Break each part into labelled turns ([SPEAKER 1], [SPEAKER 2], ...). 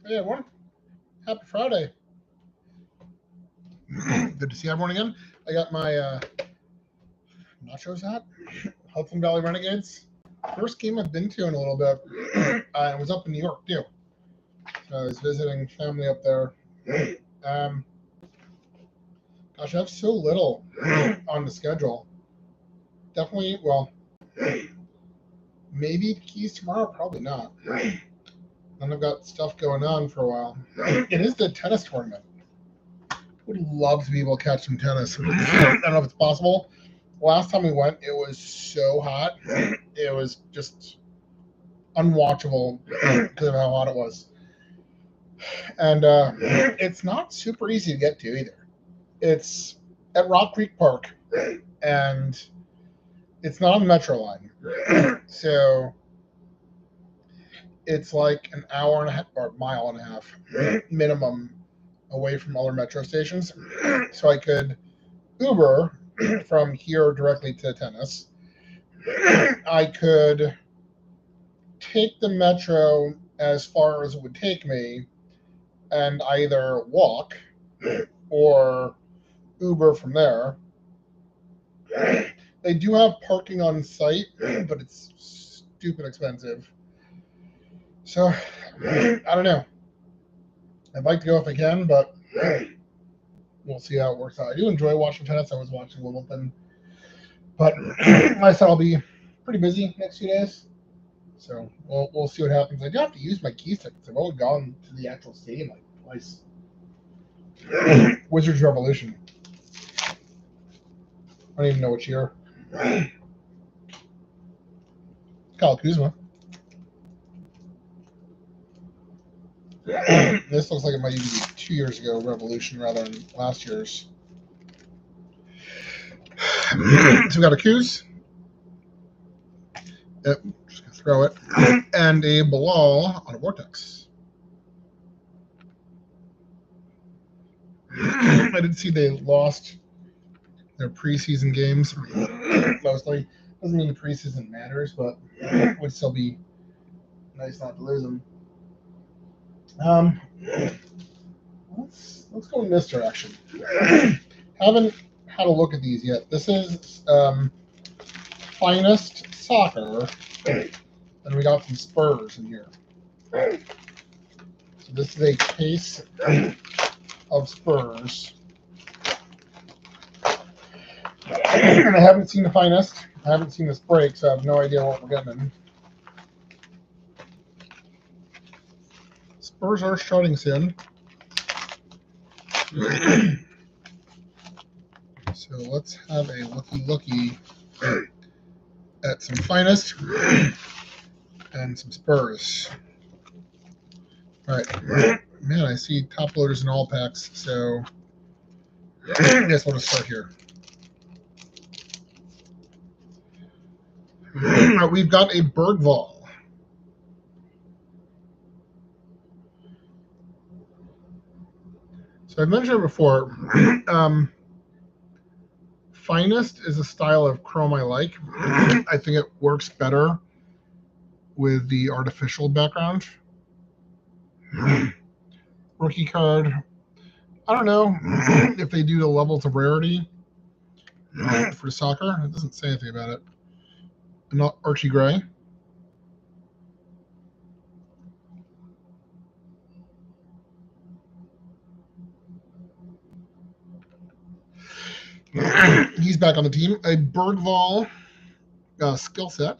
[SPEAKER 1] Hey everyone, happy Friday. Good to see everyone again. I got my nachos hat, Hudson Valley Renegades. First game I've been to in a little bit. I was up in New York too. So I was visiting family up there. Um, Gosh, I have so little on the schedule. Definitely, well, maybe the keys tomorrow, probably not. Then I've got stuff going on for a while. It is the tennis tournament. Would love to be able to catch some tennis. I don't know if it's possible. Last time we went, it was so hot. It was just unwatchable because of how hot it was. And it's not super easy to get to either. It's at Rock Creek Park, and it's not on the Metro line. So it's like an hour and a half or mile and a half minimum away from other metro stations. So I could Uber from here directly to tennis. I could take the metro as far as it would take me and either walk or Uber from there. They do have parking on site, but it's stupid expensive. So I don't know. I'd like to go if I can, but we'll see how it works out. I do enjoy watching tennis. I was watching Wimbledon, but I said I'll be pretty busy next few days. So we'll see what happens. I do have to use my keys tickets. I've only gone to the actual stadium like twice. Wizards Revolution. I don't even know which year. Kyle Kuzma. This looks like it might even be 2 years ago, Revolution, rather than last year's. So we got a Kuz. Yep, just gonna throw it. And a Bilal on a Vortex. I did see they lost their preseason games. Mostly. Doesn't mean preseason matters, but it would still be nice not to lose them. Let's go in this direction. Haven't had a look at these yet. This is Finest Soccer, and we got some Spurs in here. So this is a case of Spurs. And I haven't seen the Finest. I haven't seen this break, so I have no idea what we're getting. Spurs are starting soon. So let's have a looky at some Finest and some Spurs. All right. Man, I see top loaders in all packs, so I guess we'll just start here. We've got a Bergvall. So I've mentioned it before. Finest is a style of chrome I like. I think it works better with the artificial background. Rookie card. I don't know if they do the levels of rarity for soccer. It doesn't say anything about it. Not Archie Gray. He's back on the team. A Bergvall skill set.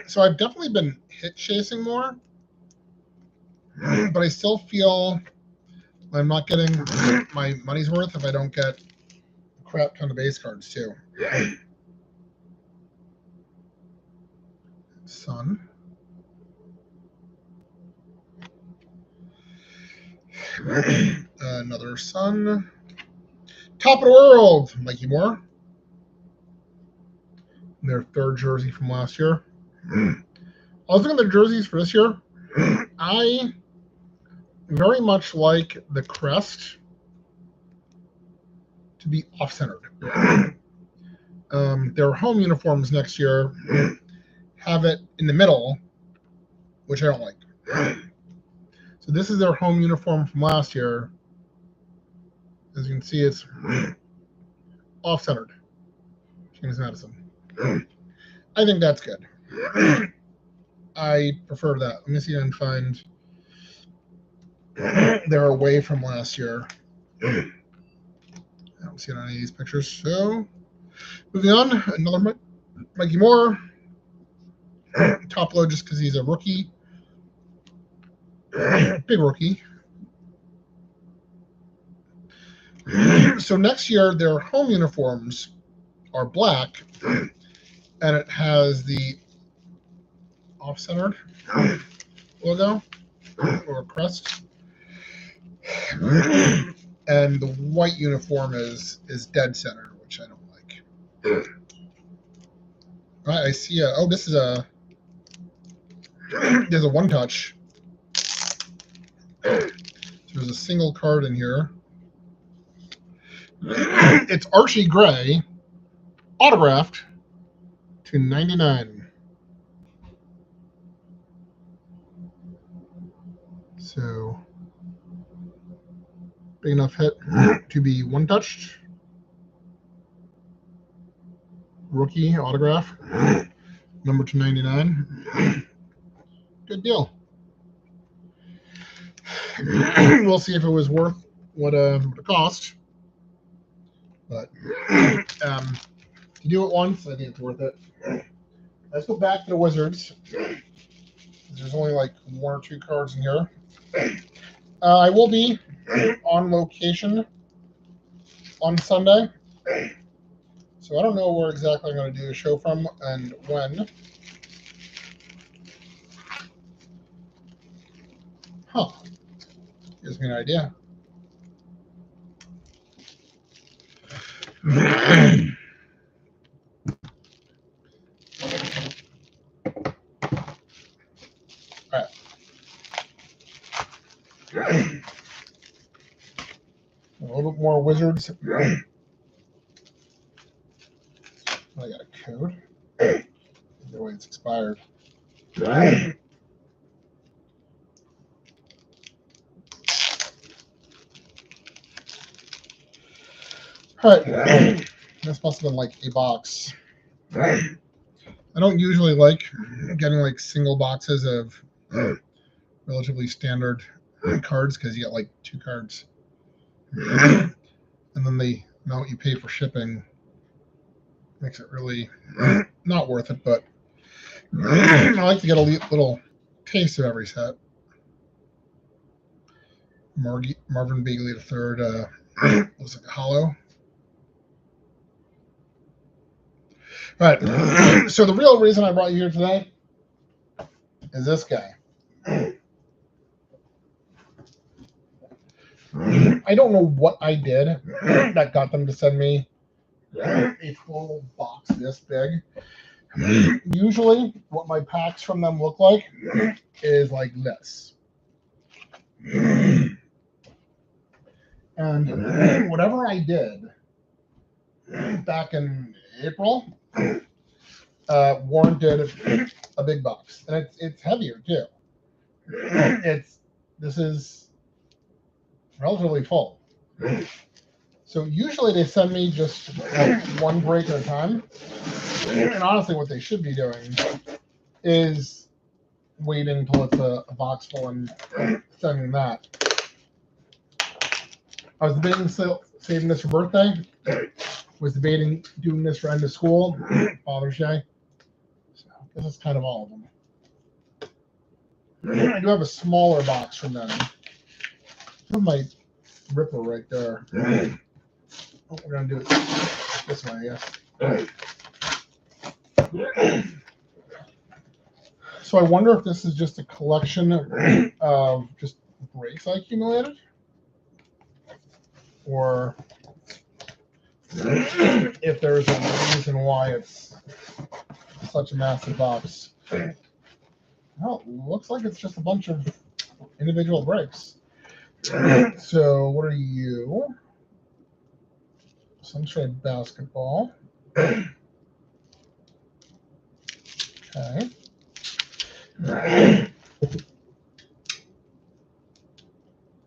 [SPEAKER 1] So I've definitely been hit chasing more, but I still feel I'm not getting my money's worth if I don't get a crap ton of base cards too. Sun. Another Sun. Top of the world, Mikey Moore. Their third jersey from last year. I was looking at their jerseys for this year. I very much like the crest to be off-centered. Their home uniforms next year have it in the middle, which I don't like. So this is their home uniform from last year. As you can see, it's off-centered. James Madison. I think that's good. I prefer that. Let me see if I can find their away from last year. I don't see it on any of these pictures. So, moving on, another Mikey Moore. Top load just because he's a rookie. Big rookie. So next year, their home uniforms are black, and it has the off-centered logo or crest. And the white uniform is dead center, which I don't like. All right, I see this is there's a one touch. So there's a single card in here. It's Archie Gray, autographed to 99. So big enough hit to be one touched. Rookie autograph, number 299. Good deal. We'll see if it was worth what it cost. But to do it once, I think it's worth it. Let's go back to the Wizards. There's only like 1 or 2 cards in here. I will be on location on Sunday. So I don't know where exactly I'm going to do a show from and when. Huh. Gives me an idea. All right. A little bit more Wizards. I got a code. The way it's expired. All right. This must have been like a box. I don't usually like getting like single boxes of relatively standard cards because you get like 2 cards. And then the amount you pay for shipping makes it really not worth it, but I like to get a little taste of every set. Marvin Bagley III looks like a hollow. All right, so the real reason I brought you here today is this guy. I don't know what I did that got them to send me a full box this big. Usually, what my packs from them look like is like this. And whatever I did back in April warranted a big box, and it's heavier too. This is relatively full. So usually they send me just 1 break at a time. And honestly, what they should be doing is waiting until it's a box full and sending that. I was debating saving this for birthday. Was debating doing this for end of school, Father's Day. So this is kind of all of them. I do have a smaller box from them. This is my Ripper right there. Oh, we're gonna do it this way, I guess. So I wonder if this is just a collection of just breaks I accumulated, or if there's a reason why it's such a massive box. Well, it looks like it's just a bunch of individual breaks. So what are you? Sunshine Basketball. Okay.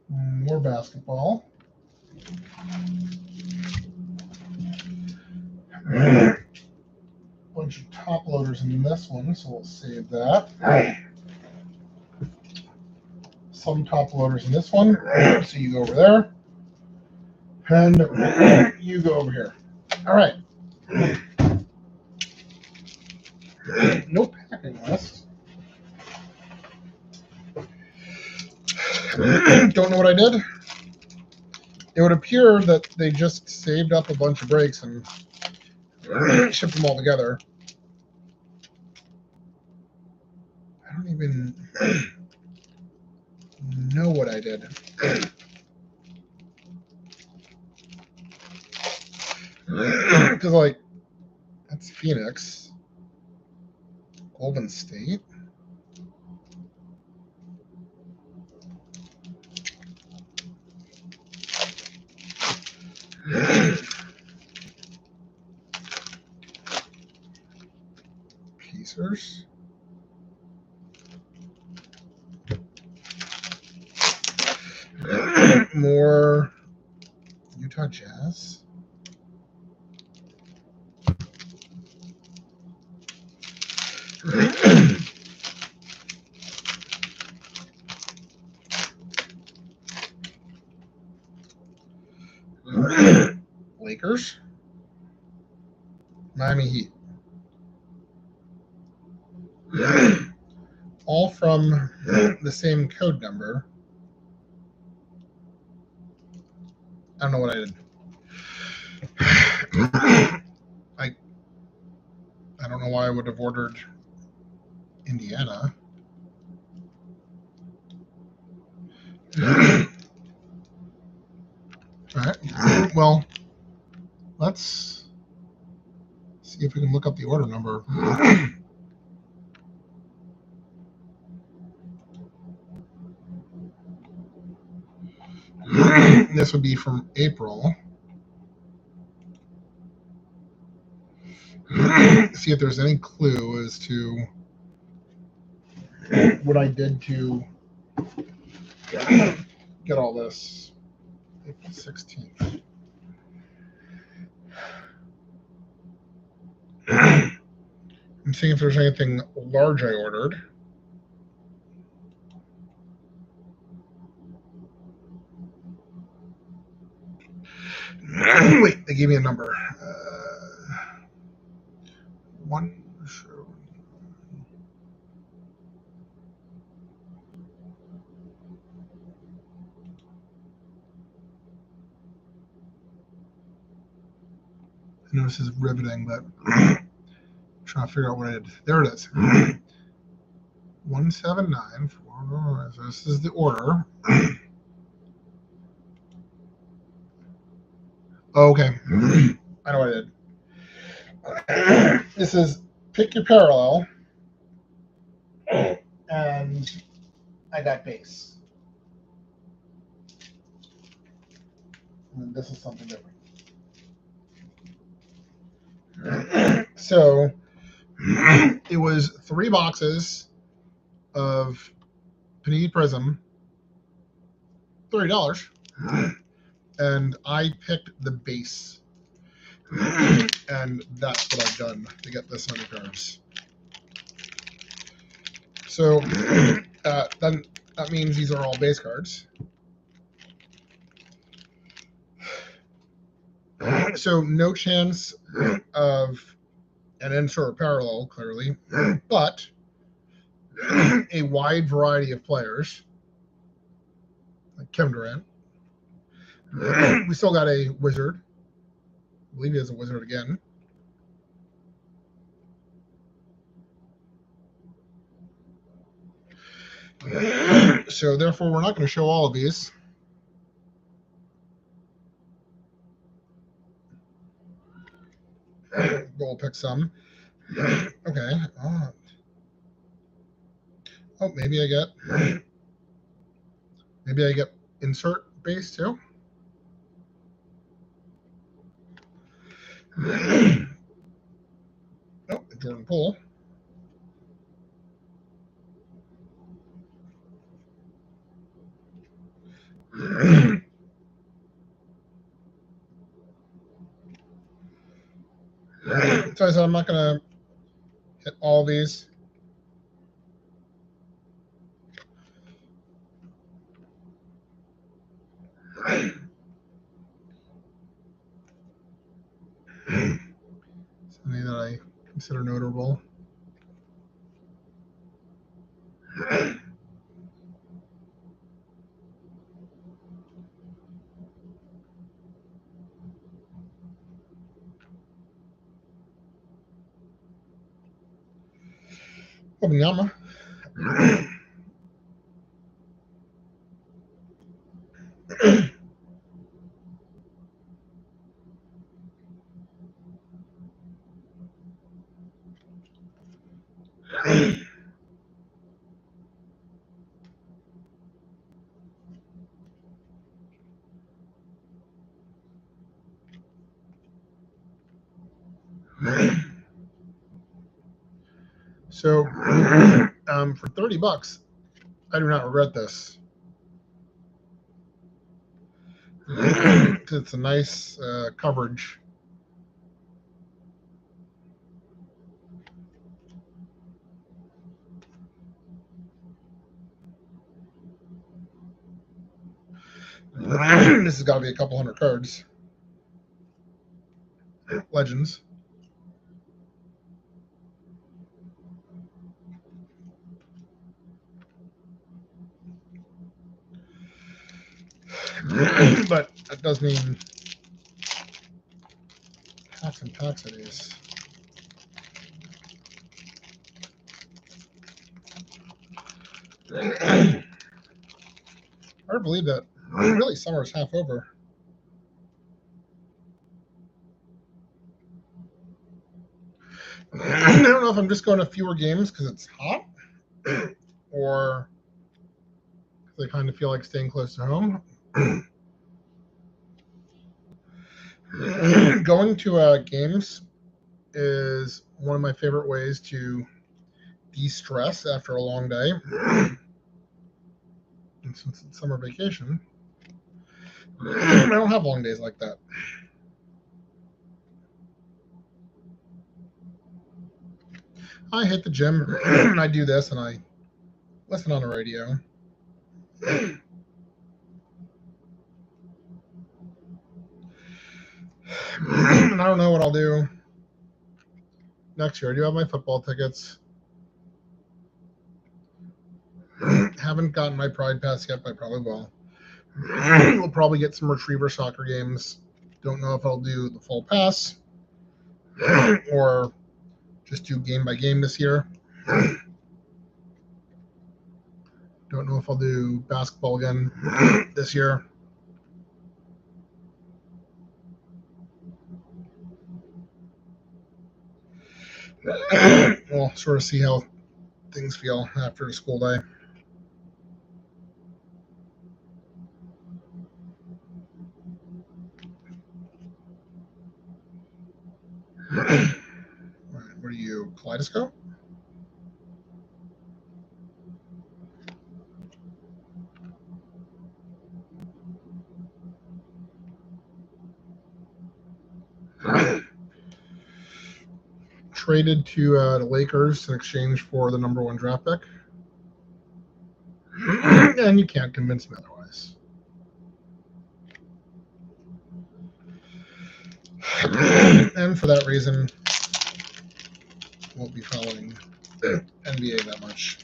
[SPEAKER 1] More basketball. Bunch of top loaders in this one, so we'll save that. Some top loaders in this one, so you go over there. And you go over here. All right. No packing list. Don't know what I did. It would appear that they just saved up a bunch of breaks and shipped them all together. I don't even know what I did. Because, like, that's Phoenix. Golden State. Pacers. More Utah Jazz. Lakers. Miami Heat. All from the same code number. I don't know what I did. I don't know why I would have ordered Indiana. All right. Well, let's see if we can look up the order number. This would be from April. See if there's any clue as to what I did to get all this. April 16th. I'm seeing if there's anything large I ordered. Wait, they gave me a number. One. Sure. I know this is riveting, but I'm trying to figure out what I did. There it is. 1794. So this is the order. Okay. I know what I did. This is pick your parallel. And I got base. And this is something different. So it was 3 boxes of Panini Prism, $30, and I picked the base, and that's what I've done to get this many cards. So then that means these are all base cards. So no chance of an insert or parallel, clearly, but a wide variety of players, like Kevin Durant. We still got a wizard. I believe he has a wizard again. So therefore, we're not going to show all of these. We'll pick some. Okay. Oh, maybe I get insert base too. Oh, Jordan Poole. So I said I'm not going to hit all these. Something that I consider notable. Wembanyama. So for $30, I do not regret this. It's a nice coverage. This has got to be a couple hundred cards. Legends. But that does mean packs and packs of these. Hard to believe that really summer's half over. I don't know if I'm just going to fewer games because it's hot or because I kind of feel like staying close to home. Going to games is one of my favorite ways to de-stress after a long day. And since it's summer vacation, I don't have long days like that. I hit the gym and I do this and I listen on the radio. And I don't know what I'll do next year. I do have my football tickets. Haven't gotten my Pride Pass yet, but I probably will. We'll probably get some retriever soccer games. Don't know if I'll do the full pass or just do game by game this year. Don't know if I'll do basketball again this year. We'll sort of see how things feel after the school day. What are you, Kaleidoscope? Traded to the Lakers in exchange for the number 1 draft pick. And you can't convince me otherwise. And for that reason, won't be following NBA that much.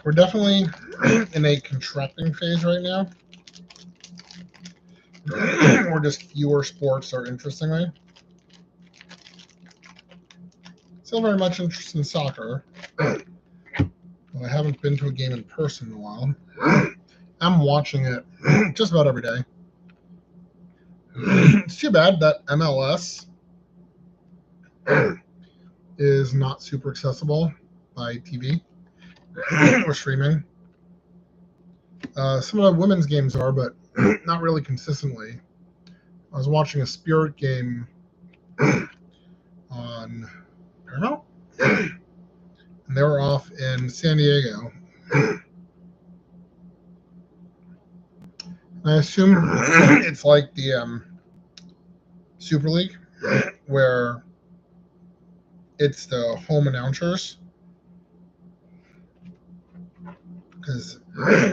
[SPEAKER 1] We're definitely in a contracting phase right now. Or just fewer sports are interesting me. Still very much interested in soccer. Well, I haven't been to a game in person in a while. I'm watching it just about every day. It's too bad that MLS is not super accessible by TV or streaming. Some of the women's games are, but not really consistently. I was watching a Spirit game on Paramount, and they were off in San Diego. I assume it's like the Super League, where it's the home announcers. Because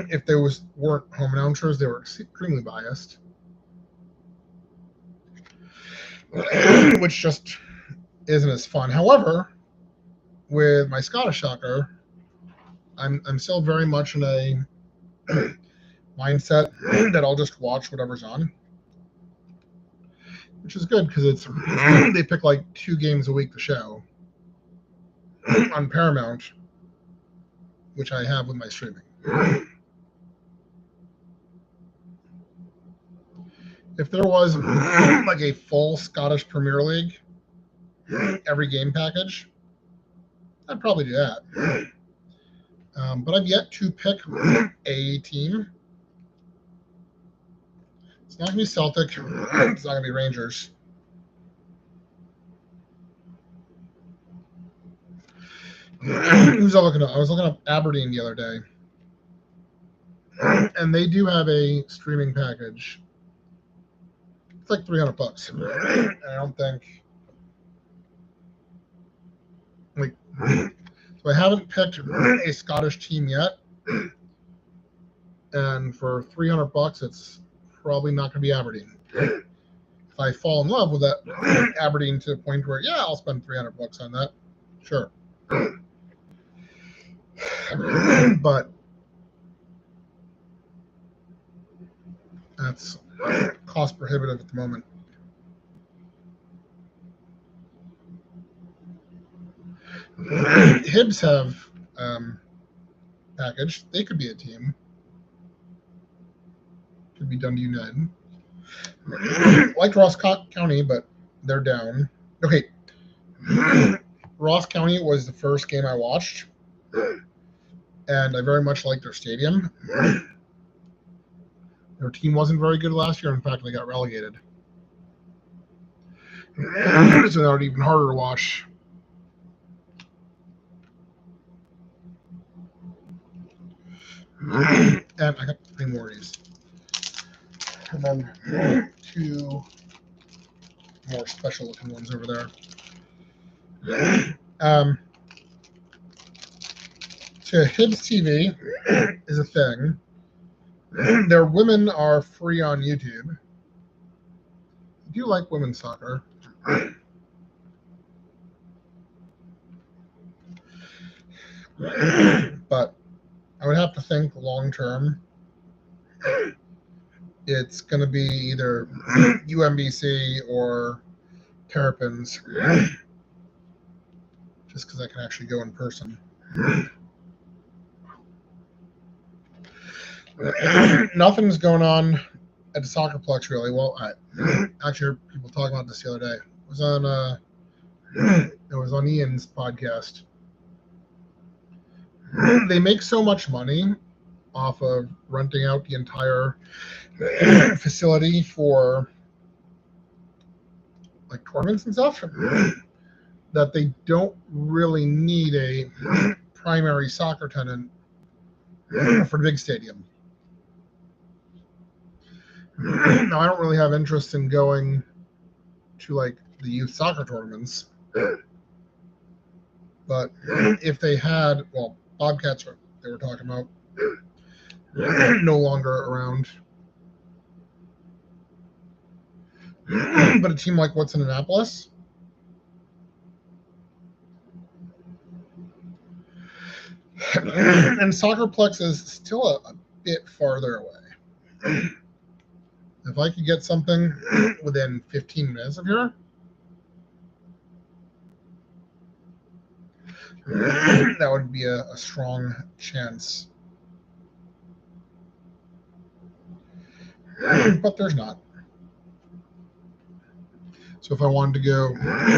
[SPEAKER 1] if there weren't home announcers, they were extremely biased, which just isn't as fun. However, with my Scottish soccer, I'm still very much in a mindset that I'll just watch whatever's on, which is good because they pick like 2 games a week to show on Paramount, which I have with my streaming. If there was like a full Scottish Premier League every game package, I'd probably do that. But I've yet to pick a team. It's not going to be Celtic. It's not going to be Rangers. Who's I looking up? I was looking up Aberdeen the other day. And they do have a streaming package. It's like $300. And I don't think... So I haven't picked a Scottish team yet. And for $300, it's probably not going to be Aberdeen. If I fall in love with that Aberdeen to the point where, yeah, I'll spend $300 on that, sure. But that's cost prohibitive at the moment. Hibs have package. They could be a team. Could be Dundee United. Like Ross County, but they're down. Okay. Ross County was the first game I watched, and I very much liked their stadium. Their team wasn't very good last year. In fact, they got relegated. So that would even harder to watch. And I got 3 more of these. And then 2 more special looking ones over there. So Hibs TV is a thing. Their women are free on YouTube. I do like women's soccer. But I would have to think long term. It's going to be either UMBC or Terrapins, just because I can actually go in person. Nothing's going on at the Soccerplex really. Well, I actually heard people talking about this the other day. It was on Ian's podcast. They make so much money off of renting out the entire facility for like tournaments and stuff that they don't really need a primary soccer tenant for the big stadium. Now, I don't really have interest in going to like the youth soccer tournaments, but if they had, well, Bobcats they were talking about no longer around, but a team like what's in Annapolis, and Soccerplex is still a bit farther away. If I could get something within 15 minutes of here, that would be a strong chance. But there's not. So if I wanted to go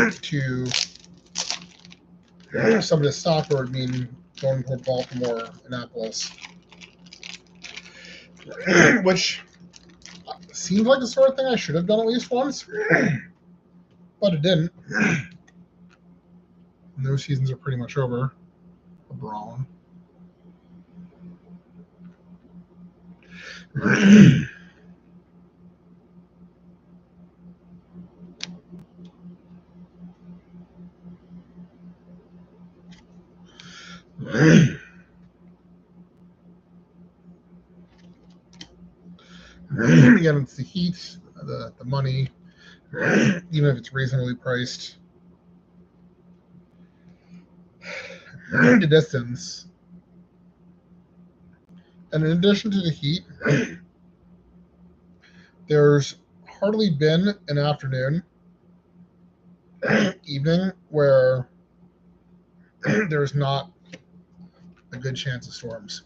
[SPEAKER 1] to some of the soccer, it would mean going toward Baltimore, Annapolis. which seems like the sort of thing I should have done at least once, but it didn't. And those seasons are pretty much over. A Braun. Again, it's the heat, the money, even if it's reasonably priced. The distance. And in addition to the heat, there's hardly been an afternoon, evening, where there's not a good chance of storms.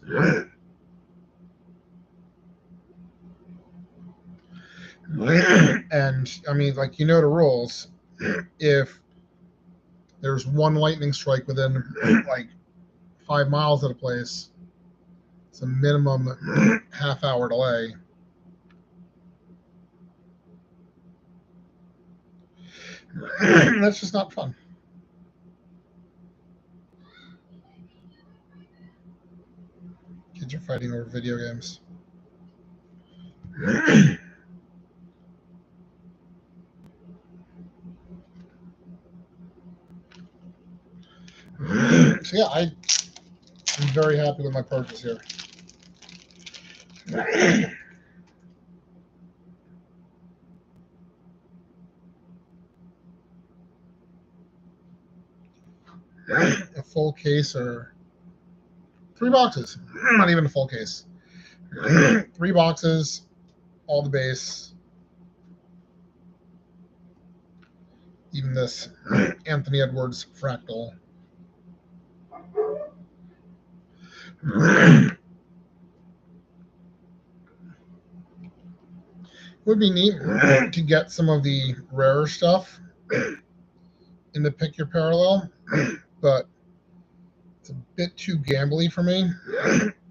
[SPEAKER 1] And I mean, like, you know the rules. If there's one lightning strike within like 5 miles of the place, it's a minimum half-hour delay. That's just not fun. Kids are fighting over video games. So yeah, I'm very happy with my purchase here. A full case or 3 boxes. Not even a full case. 3 boxes, all the base. Even this Anthony Edwards fractal. It would be neat to get some of the rarer stuff in the Pick Your Parallel, but it's a bit too gambly for me,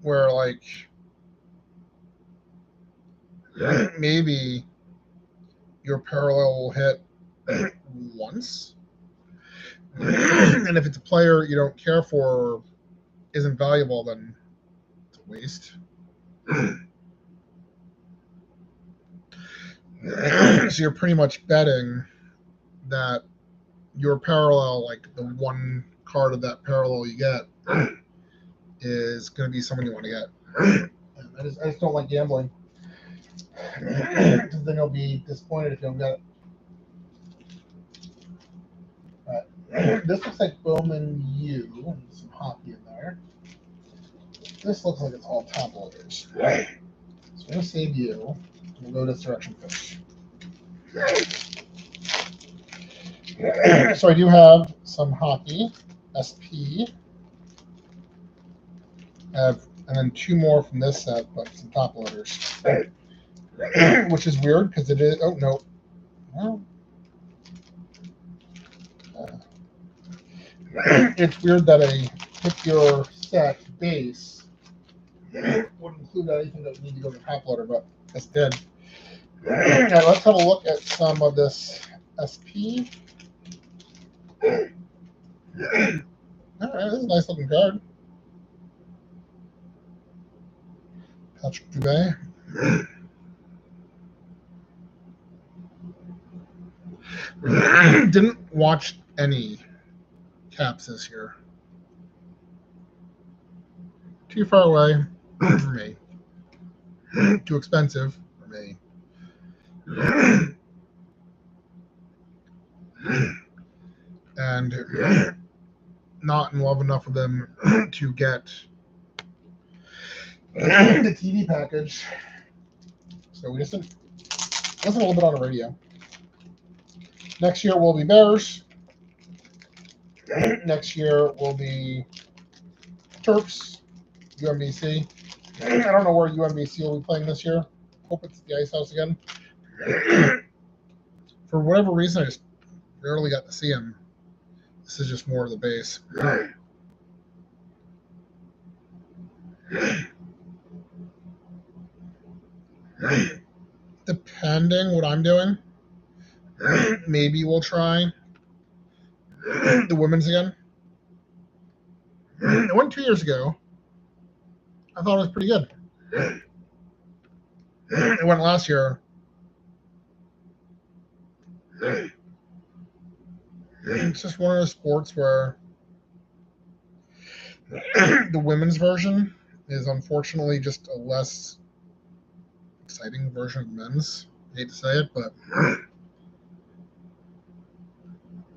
[SPEAKER 1] where like maybe your parallel will hit once, and if it's a player you don't care for or isn't valuable, then it's a waste. So you're pretty much betting that your parallel, like the one card of that parallel you get, is going to be someone you want to get. I just don't like gambling, because then you'll be disappointed if you don't get it. This looks like Bowman U, and some hockey in there. This looks like it's all top loaders. So we're going to save you. We'll go this direction first. So I do have some hockey, SP. And then 2 more from this set, but some top loaders. Which is weird because it is. Oh, no. Well, it's weird that a Pick Your Set base would include anything that would need to go to top loader, but this did. Right, let's have a look at some of this SP. All right, this is a nice looking card. Patrick Dubé. Didn't watch any Caps this year. Too far away for me. Too expensive for me. And not in love enough with them to get the TV package. So we just listen a little bit on the radio. Next year will be Bears. Next year will be Terps, UMBC. I don't know where UMBC will be playing this year. Hope it's the Ice House again. For whatever reason, I just rarely got to see him. This is just more of the base. Depending what I'm doing, maybe we'll try the women's again. I went 2 years ago. I thought it was pretty good. I went last year. It's just one of those sports where the women's version is unfortunately just a less exciting version of men's. I hate to say it, but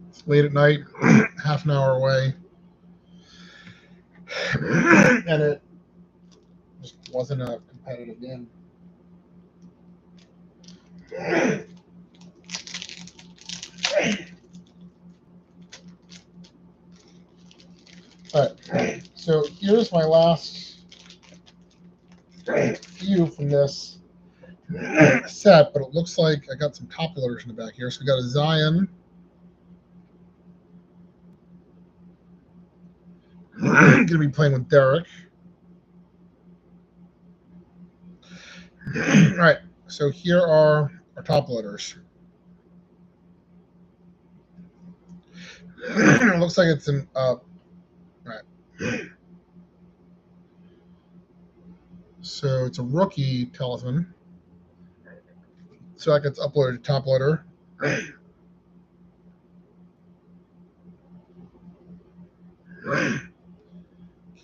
[SPEAKER 1] it's late at night, half an hour away, and it just wasn't a competitive game. All right, so here's my last few from this set, but it looks like I got some top loaders in the back here. So we got a Zion. Going to be playing with Derek. All right, so here are our top loaders. It looks like it's an right. So it's a rookie talisman. So that gets uploaded to top loader.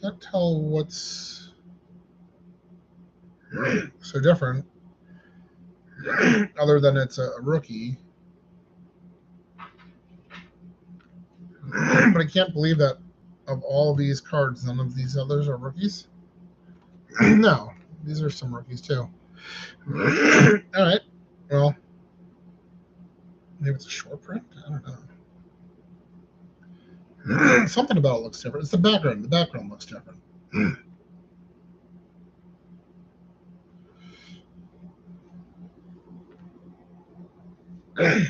[SPEAKER 1] Can't tell what's so different, other than it's a rookie. But I can't believe that of all these cards, none of these others are rookies. No, these are some rookies too. All right. Well, maybe it's a short print. I don't know. Something about it looks different. It's the background. The background looks different. Okay.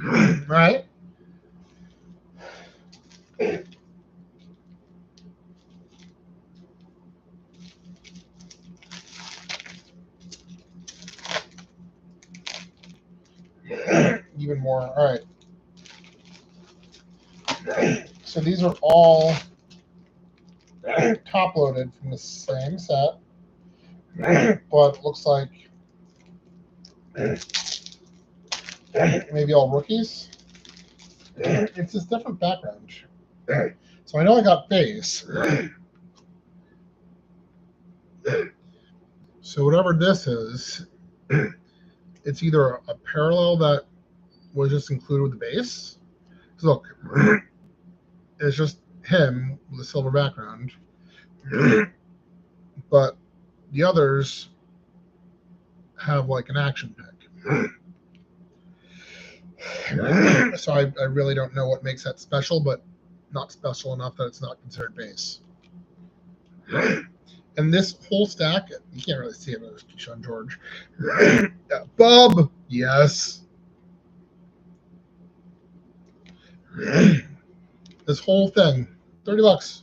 [SPEAKER 1] All right. Even more. All right. So these are all top loaded from the same set, but looks like maybe all rookies. It's this different background. So I know I got base. So whatever this is, it's either a parallel that was just included with the base. So look, it's just him with a silver background. But the others have like an action pick. So I really don't know what makes that special, but not special enough that it's not considered base. And this whole stack, you can't really see it, but it's Keyshawn George. Bub, yes. This whole thing, $30.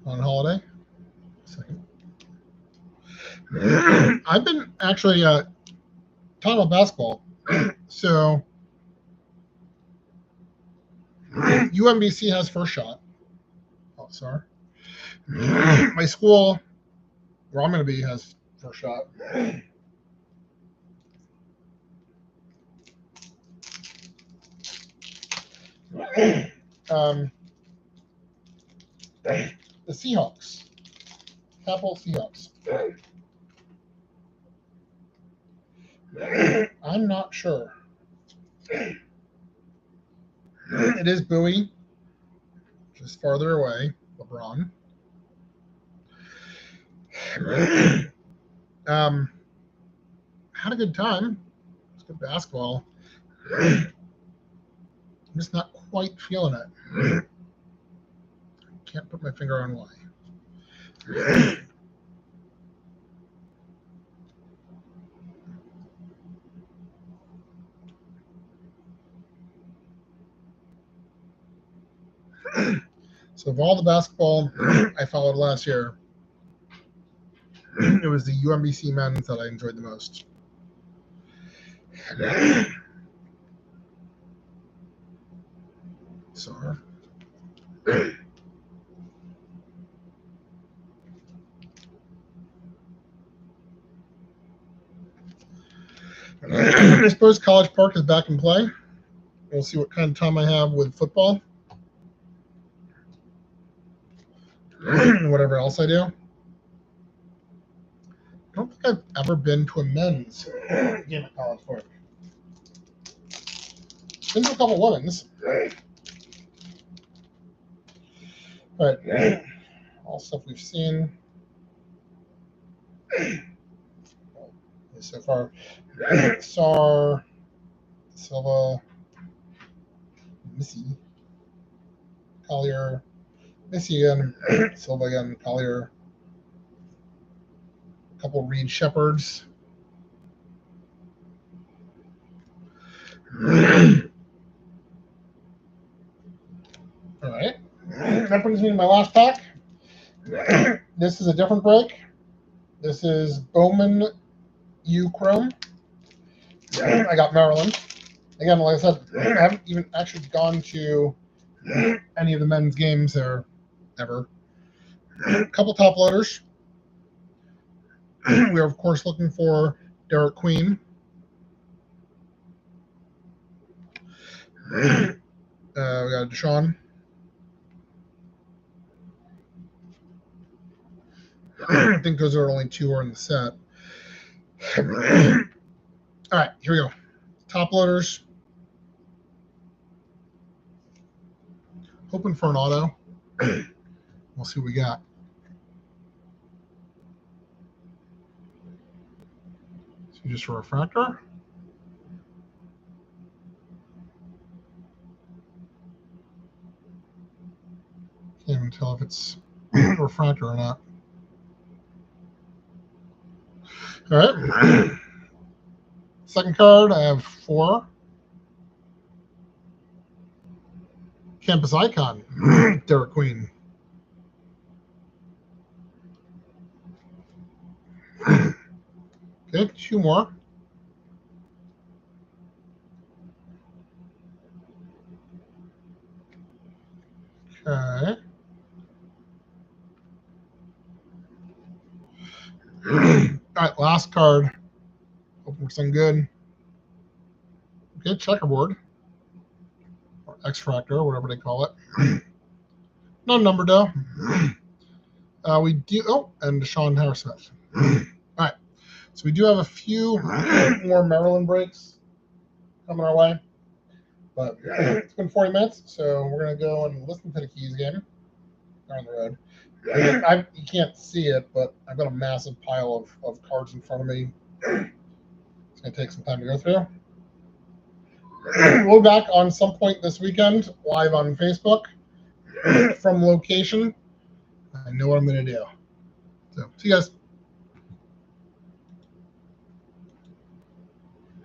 [SPEAKER 1] On holiday. Second. I've been actually talking about basketball. So UMBC has first shot. Oh, sorry. My school, where I'm going to be, has first shot. The Seahawks. Capital Seahawks. I'm not sure. It is Bowie, just farther away. LeBron. Had a good time. It's good basketball. I'm just not quite feeling it. Can't put my finger on why. So of all the basketball I followed last year, it was the UMBC men's that I enjoyed the most. So, I suppose College Park is back in play. We'll see what kind of time I have with football and whatever else I do. I don't think I've ever been to a men's game at College Park. Been to a couple women's. But all stuff we've seen so far. Sar, Silva, Missy, Collier, Missy again, Silva again, Collier, a couple Reed Shepherds. All right, that brings me to my last pack. This is a different break. This is Bowman U Chrome. I got Maryland. Again, like I said, I haven't even actually gone to any of the men's games there ever. A couple top loaders. We are, of course, looking for Derek Queen. We got Deshaun. I think those are only two are in the set. All right, here we go. Top loaders. Hoping for an auto. We'll see what we got. So just a refractor. Can't even tell if it's a refractor or not. All right. Second card, I have 4. Campus Icon, Derek Queen. Okay, 2 more. Okay. All right, last card. Hoping for something good. Okay, checkerboard. Or X-Fractor, whatever they call it. No number though. We do, and Deshaun Harris-Smith. All right, so we do have a few more Maryland breaks coming our way. But it's been 40 minutes, so we're going to go and listen to the Keys game on the road. You can't see it, but I've got a massive pile of cards in front of me. It's going to take some time to go through. We'll be back on some point this weekend, live on Facebook, from location. I know what I'm going to do. So, see you guys.